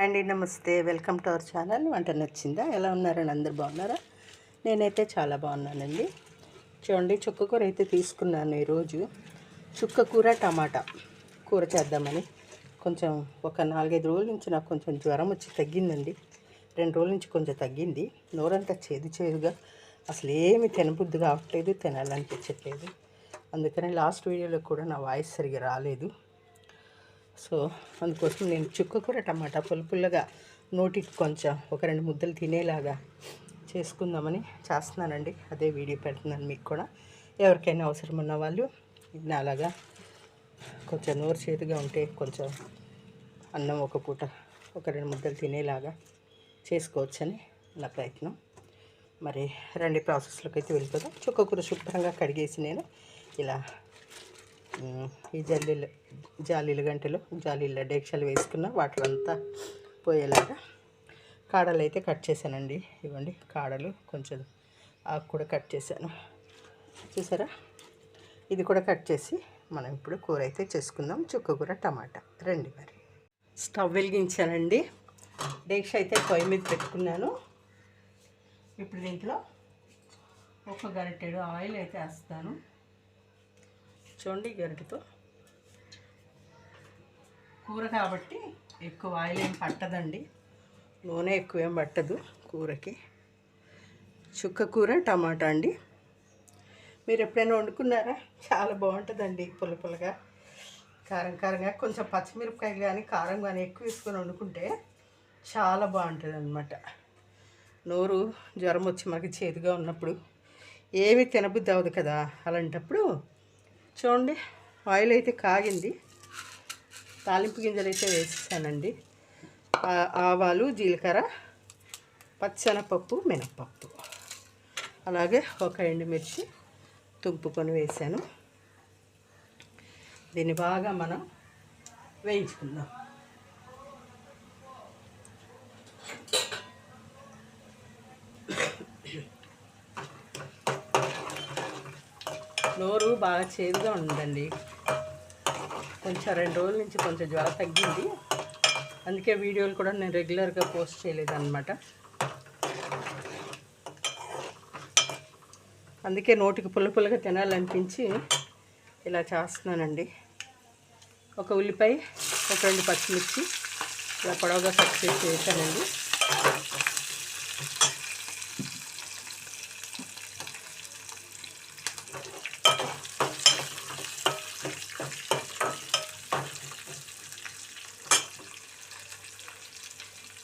అండి నమస్తే, welcome to our channel. వంట నచ్చిందా? ఎలా ఉన్నారని అందరు బాగున్నారా? నేనైతే చాలా బాగున్నానండి. చూడండి, చుక్క కూర అయితే తీసుకున్నాను ఈరోజు. చుక్క కూర టమాటా కూర చేద్దామని. కొంచెం ఒక 4-5 రోజుల నుంచి నాకు కొంచెం జ్వరం వచ్చి తగ్గిందండి. 2 రోజుల నుంచి కొంచెం తగ్గింది. నోరంతా చేదుగా అసలు ఏమి తినబుద్ధి కావట్లేదు, తినాలనిపించట్లేదు. అందుకని లాస్ట్ వీడియోలో కూడా నా వాయిస్ సరిగా రాలేదు. సో అందుకోసం నేను చుక్క కూర టమాటా పులుపుల్లగా నోటికి కొంచెం ఒక 2 ముద్దలు తినేలాగా చేసుకుందామని చేస్తున్నానండి. అదే వీడియో పెడుతున్నాను మీకు కూడా. ఎవరికైనా అవసరం ఉన్న వాళ్ళు నాలాగా కొంచెం నోరు చేదుగా ఉంటే కొంచెం అన్నం ఒక పూట ఒక 2 ముద్దలు తినేలాగా చేసుకోవచ్చని నా ప్రయత్నం. మరి 2 ప్రాసెస్లోకి అయితే వెళ్ళిపోదాం. చుక్క కూర శుభ్రంగా కడిగేసి నేను ఇలా ఈ జాలీల డేక్షలు వేసుకున్న వాటర్ అంతా పోయేలాగా కాడలు అయితే కట్ చేశానండి. ఇవ్వండి కాడలు, కొంచెం ఆకు కూడా కట్ చేశాను, చూసారా? ఇది కూడా కట్ చేసి మనం ఇప్పుడు కూర అయితే చేసుకుందాం. చుక్క కూర టమాటా రండి. మరి స్టవ్ వెలిగించానండి. డేక్ష అయితే పొయ్యి మీద పెట్టుకున్నాను. ఇప్పుడు దీంట్లో ఒక గరిటెడు ఆయిల్ అయితే వేస్తాను. చూడండి, గరిటెతో కూర కాబట్టి ఎక్కువ ఆయిల్ ఏం పట్టదండి, నూనె ఎక్కువ ఏం పట్టదు కూరకి. చుక్క కూర టమాటా అండి. మీరు ఎప్పుడైనా వండుకున్నారా? చాలా బాగుంటుందండి. పుల్లగా కారంగా కొంచెం పచ్చిమిరపకాయలు కానీ కారం కానీ ఎక్కువ వేసుకొని వండుకుంటే చాలా బాగుంటుంది అన్నమాట. నోరు జ్వరం వచ్చి మనకి చేదుగా ఉన్నప్పుడు ఏమీ తినబుద్ధి అవ్వదు కదా, అలాంటప్పుడు చూడండి ఆయిల్ అయితే కాగింది. తాలింపు గింజలు అయితే వేసేసానండి. ఆవాలు, జీలకర్ర, పచ్చెనపప్పు, మినప్పప్పు, అలాగే ఒక ఎండుమిర్చి తుంపుకొని వేసాను. దీన్ని బాగా మనం వేయించుకుందాం. నోరు బాగా చేదుగా ఉందండి. కొంచెం 2 రోజుల నుంచి కొంచెం జ్వరం తగ్గింది. అందుకే వీడియోలు కూడా నేను రెగ్యులర్గా పోస్ట్ చేయలేదన్నమాట. అందుకే నోటికి పుల్లగా తినాలనిపించి ఇలా చేస్తున్నానండి. ఒక ఉల్లిపాయ, ఒక 2 పచ్చిమిర్చి ఇలా పొడవుగా కట్ చేసి వేసానండి.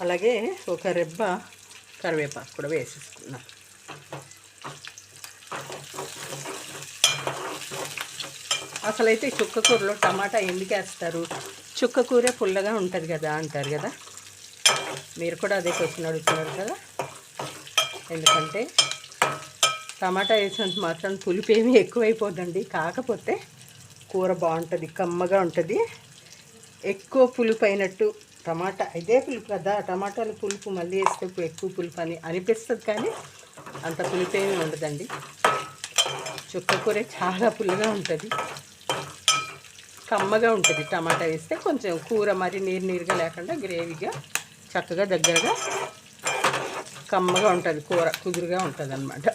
అలాగే ఒక రెబ్బ కరివేపాకు కూడా వేసేసుకున్నాం. అసలైతే చుక్క కూరలో టమాటా ఎందుకు వేస్తారు? చుక్క కూరే పుల్లగా ఉంటుంది కదా అంటారు కదా. మీరు కూడా అదే క్వశ్చన్ అడుగుతున్నారు కదా. ఎందుకంటే టమాటా వేసినంత మాత్రం పులుపు ఏమీ ఎక్కువైపోద్దండి. కాకపోతే కూర బాగుంటుంది, కమ్మగా ఉంటుంది. ఎక్కువ పులుపు అయినట్టు టమాటా ఇదే పులుపు కదా, టమాటాలు పులుపు మళ్ళీ వేస్తే ఎక్కువ పులుపు అని అనిపిస్తుంది, కానీ అంత పులుపు ఏమీ ఉండదండి. చుక్క కూర చాలా పుల్లగా ఉంటుంది, కమ్మగా ఉంటుంది. టమాటా వేస్తే కొంచెం కూర మరి నీరుగా లేకుండా గ్రేవీగా చక్కగా దగ్గరగా కమ్మగా ఉంటుంది. కూర కుదురుగా ఉంటుంది అన్నమాట.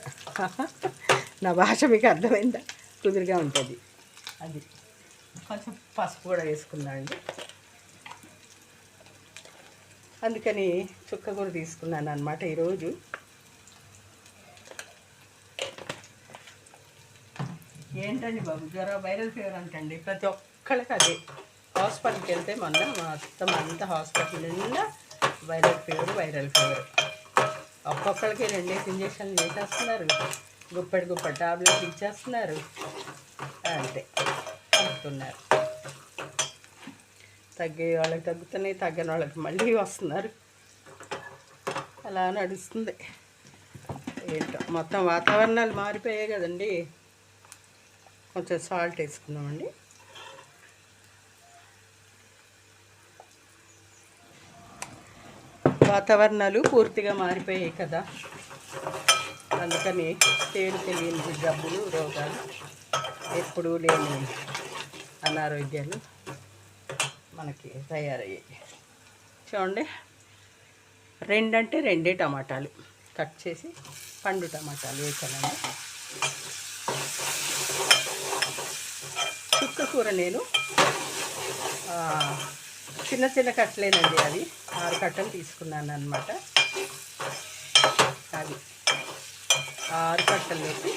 నా భాష మీకు అర్థమైందా? కుదురుగా ఉంటుంది. అది కొంచెం పసుపు కూడా వేసుకున్నా అండి. అందుకని చుక్క కూర తీసుకున్నాను అన్నమాట ఈరోజు. ఏంటండి బాబు, జ్వరం వైరల్ ఫీవర్ అంటండి ప్రతి ఒక్కళ్ళకి అదే. హాస్పిటల్కి వెళ్తే మొత్తం అంతా హాస్పిటల్ నిండా వైరల్ ఫీవర్. ఒక్కొక్కరికి 2 ఇంజక్షన్లు చేసేస్తున్నారు, గుప్పటి టాబ్లెట్లు ఇచ్చేస్తున్నారు, అంతే అనుకున్నారు. తగ్గే వాళ్ళకి తగ్గుతున్నాయి, తగ్గని వాళ్ళకి మళ్ళీ వస్తున్నారు. అలా నడుస్తుంది. ఏంటో మొత్తం వాతావరణాలు మారిపోయాయి కదండి. కొంచెం సాల్ట్ వేసుకుందామండి. వాతావరణాలు పూర్తిగా మారిపోయాయి కదా, అందుకని తెలియని జబ్బులు, రోగాలు, ఎప్పుడూ లేని అనారోగ్యాలు మనకి తయారయ్యాయి. చూడండి, రెండంటే రెండే టమాటాలు కట్ చేసి పండు టమాటాలు వేసానండి. చుక్క కూర నేను చిన్న చిన్న కట్టలేనండి, అది 6 కట్టలు తీసుకున్నాను అనమాట. అది 6 కట్టల్లోకి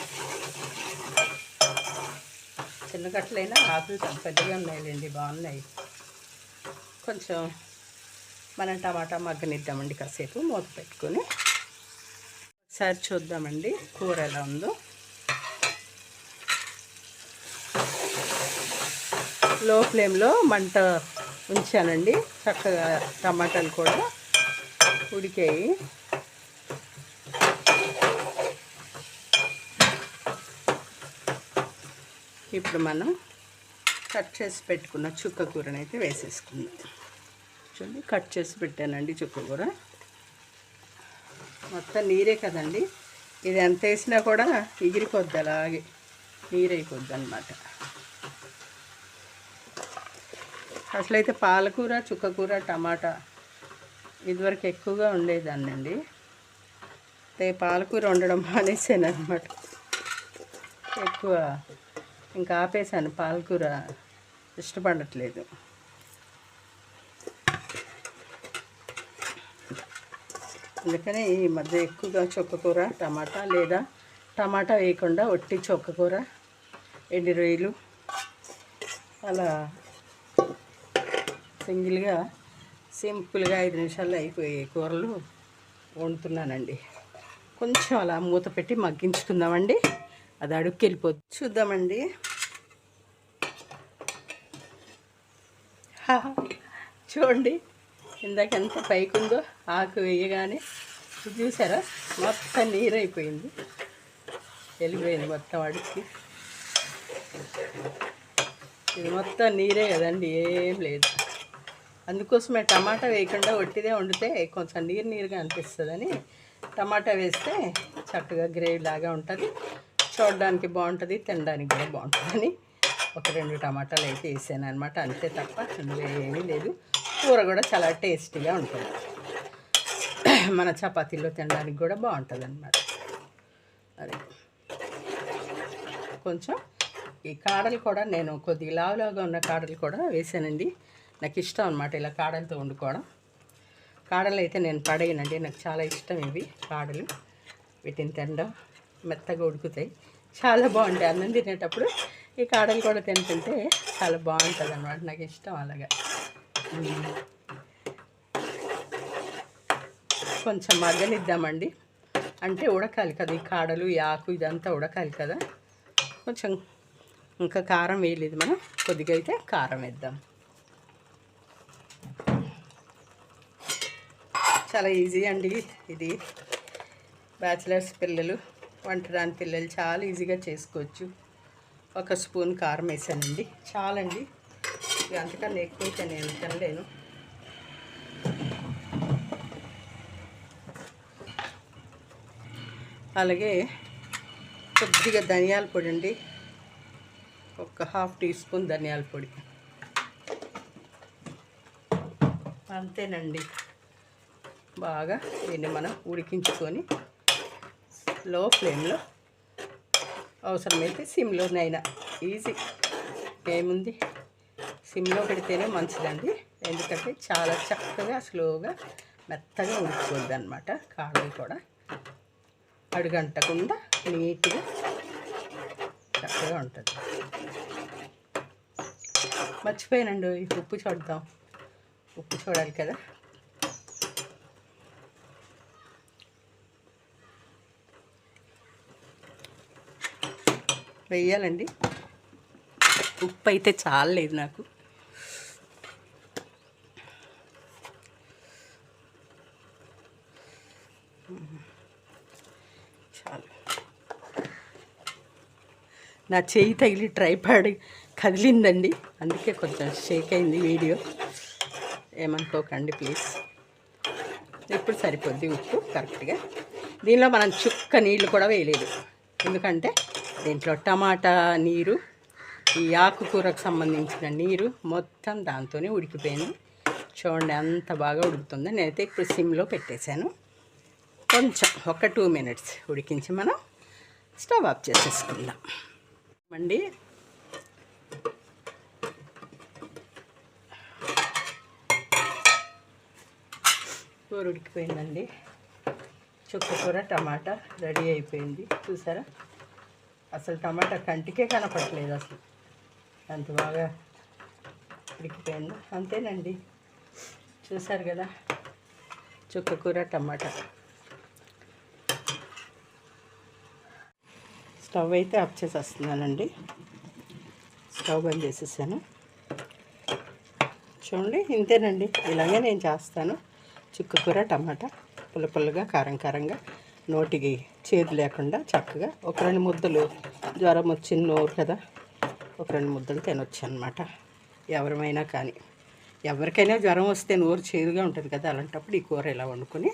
చిన్న కట్టలైనా ఆకులు పెద్దగా ఉన్నాయండి, బాగున్నాయి. కొంచెం మనం టమాటా మగ్గనిద్దామండి, కాసేపు మూత పెట్టుకొని ఒకసారి చూద్దామండి కూర ఎలా ఉందో. లో ఫ్లేమ్లో మంట ఉంచానండి, చక్కగా టమాటాలు కూడా ఉడికాయి. ఇప్పుడు మనం కట్ చేసి పెట్టుకున్న చుక్క కూరని అయితే వేసేసుకుందాం. చూడండి, కట్ చేసి పెట్టానండి చుక్క కూర. మొత్తం నీరే కదండి, ఇది ఎంత వేసినా కూడా ఎగిరిపోద్ది, అలాగే నీరైపోద్ది అన్నమాట. అసలైతే పాలకూర, చుక్కకూర, టమాటా ఇదివరకు ఎక్కువగా ఉండేదాన్నండి. అయితే పాలకూర వండడం మానేసాను అనమాట, ఎక్కువ ఇంకా ఆపేసాను. పాలకూర ఇష్టపడట్లేదు. అందుకని ఈ మధ్య ఎక్కువగా చుక్కకూర, టమాటా, లేదా టమాటా వేయకుండా ఒట్టి చుక్కకూర, ఎండు రొయ్యలు అలా సింగిల్గా సింపుల్గా 5 నిమిషాల్లో అయిపోయే కూరలు వండుతున్నానండి. కొంచెం అలా మూత పెట్టి మగ్గించుకుందామండి, అది అడుక్కి వెళ్ళిపోద్ది. చూద్దామండి. చూడండి, ఇందాక ఎంత పైకి ఉందో ఆకు వేయగానే. చూసారా, మొత్తం నీరైపోయింది, వెళ్ళిపోయింది మొత్తం అడుక్కి. ఇది మొత్తం నీరే కదండి, ఏం లేదు. అందుకోసమే టమాటా వేయకుండా ఒట్టిదే వండితే కొంచెం నీరుగా అనిపిస్తుందని టమాటా వేస్తే చక్కగా గ్రేవీ లాగా ఉంటుంది, చూడడానికి బాగుంటుంది, తినడానికి కూడా బాగుంటుందని ఒక 2 టమాటాలు అయితే వేసాను అనమాట. అంతే తప్ప అందులో ఏమీ లేదు. కూర కూడా చాలా టేస్టీగా ఉంటుంది, మన చపాతీలో తినడానికి కూడా బాగుంటుంది అన్నమాట. అదే కొంచెం ఈ కాడలు కూడా నేను కొద్దిగా లావులాగా ఉన్న కాడలు కూడా వేసానండి. నాకు ఇష్టం అనమాట ఇలా కాడలతో వండుకోవడం. కాడలు అయితే నేను పడేయనండి, నాకు చాలా ఇష్టం ఇవి కాడలు. వీటిని తినడం మెత్తగా ఉడుకుతాయి, చాలా బాగుంటాయి. అన్నం తినేటప్పుడు ఈ కాడలు కూడా తింటుంటే చాలా బాగుంటుంది అన్నమాట, నాకు ఇష్టం అలాగా. కొంచెం మగ్గనిద్దామండి, అంటే ఉడకాలి కదా ఈ కాడలు, ఈ ఆకు ఇదంతా ఉడకాలి కదా. కొంచెం ఇంకా కారం వేయలేదు మనం, కొద్దిగా అయితే కారం వేద్దాం. చాలా ఈజీ అండి ఇది. బ్యాచిలర్స్ పిల్లలు, వంట రాని పిల్లలు చాలా ఈజీగా చేసుకోవచ్చు. 1 స్పూన్ కారం వేసానండి, చాలండి. అంతకన్నా ఎక్కువైతే నేను తినలేను. అలాగే కొద్దిగా ధనియాల పొడి అండి, ఒక 1/2 టీ స్పూన్ ధనియాల పొడి, అంతేనండి. బాగా దీన్ని మనం ఉడికించుకొని లో ఫ్లేమ్లో, అవసరమైతే సిమ్లోనైనా, ఈజీ ఏముంది, సిమ్లో పెడితేనే మంచిదండి. ఎందుకంటే చాలా చక్కగా స్లోగా మెత్తగా ఉడికిపోద్ది అనమాట. కాడలు కూడా అడుగంటకుండా నీట్గా చక్కగా ఉంటుంది. మర్చిపోయానండి, ఉప్పు చూద్దాం. ఉప్పు చూడాలి కదా. వేయాలండి, ఉప్పు అయితే చాలలేదు నాకు. చాలు. నా చేయి తగిలి ట్రైపాడ్ కదిలిందండి, అందుకే కొంచెం షేక్ అయింది వీడియో, ఏమనుకోకండి ప్లీజ్. ఇప్పుడు సరిపోద్ది ఉప్పు కరెక్ట్గా. దీనిలో మనం చుక్క నీళ్ళు కూడా వేయలేదు, ఎందుకంటే దీంట్లో టమాటా నీరు, ఈ ఆకుకూరకు సంబంధించిన నీరు మొత్తం దాంతోనే ఉడికిపోయింది. చూడండి అంత బాగా ఉడుకుతుంది. నేనైతే ఇప్పుడు సిమ్లో పెట్టేశాను. కొంచెం ఒక 2 minutes ఉడికించి మనం స్టవ్ ఆఫ్ చేసేసుకుందాం అండి. కూర ఉడికిపోయిందండి. చుక్కకూర టమాటా రెడీ అయిపోయింది. చూసారా, అసలు టమాటా కంటికే కనపడలేదు, అసలు అంత బాగా ఉడికిపోయింది. అంతేనండి, చూసారు కదా, చుక్కకూర టమాటా. స్టవ్ అయితే ఆఫ్ చేసేస్తున్నానండి. స్టవ్ బంద్ చేసేసాను. చూడండి, ఇంతేనండి, ఇలాగే నేను చేస్తాను. చుక్కకూర టమాటా పుల్ల పుల్లగా కారం కారంగా, నోటికి చేదు లేకుండా చక్కగా ఒక 2 ముద్దలు, జ్వరం వచ్చిన నోరు కదా, ఒక 2 ముద్దలు తినొచ్చు అనమాట. ఎవరమైనా కానీ, ఎవరికైనా జ్వరం వస్తే నోరు చేదుగా ఉంటుంది కదా, అలాంటప్పుడు ఈ కూర ఇలా వండుకొని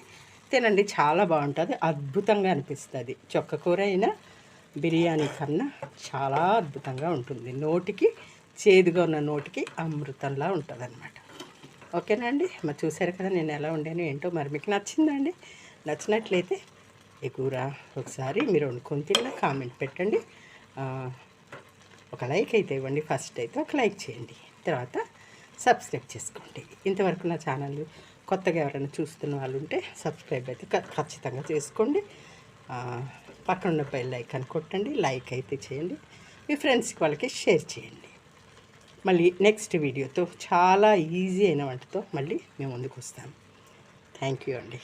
తినండి, చాలా బాగుంటుంది, అద్భుతంగా అనిపిస్తుంది. చుక్కకూర అయినా బిర్యానీ కన్నా చాలా అద్భుతంగా ఉంటుంది. నోటికి చేదుగా ఉన్న నోటికి అమృతంలా ఉంటుంది అనమాట. ఓకేనా అండి, మరి చూసారు కదా నేను ఎలా వండాను ఏంటో. మరి మీకు నచ్చిందండి? నచ్చినట్లయితే ఈ కూర ఒకసారి మీరు వండుకొని తిన్నా కామెంట్ పెట్టండి. ఒక లైక్ అయితే ఇవ్వండి. ఫస్ట్ అయితే ఒక లైక్ చేయండి, తర్వాత సబ్స్క్రైబ్ చేసుకోండి. ఇంతవరకు నా ఛానల్ కొత్తగా ఎవరైనా చూస్తున్న వాళ్ళు ఉంటే సబ్స్క్రైబ్ అయితే ఖచ్చితంగా చేసుకోండి. పక్కన ఉన్న బెల్ ఐకాన్ కొట్టండి, లైక్ అయితే చేయండి, మీ ఫ్రెండ్స్కి వాళ్ళకి షేర్ చేయండి. మళ్ళీ నెక్స్ట్ వీడియోతో చాలా ఈజీ అయిన వంటతో మళ్ళీ మేము ముందుకు వస్తాము. థ్యాంక్ యూ అండి.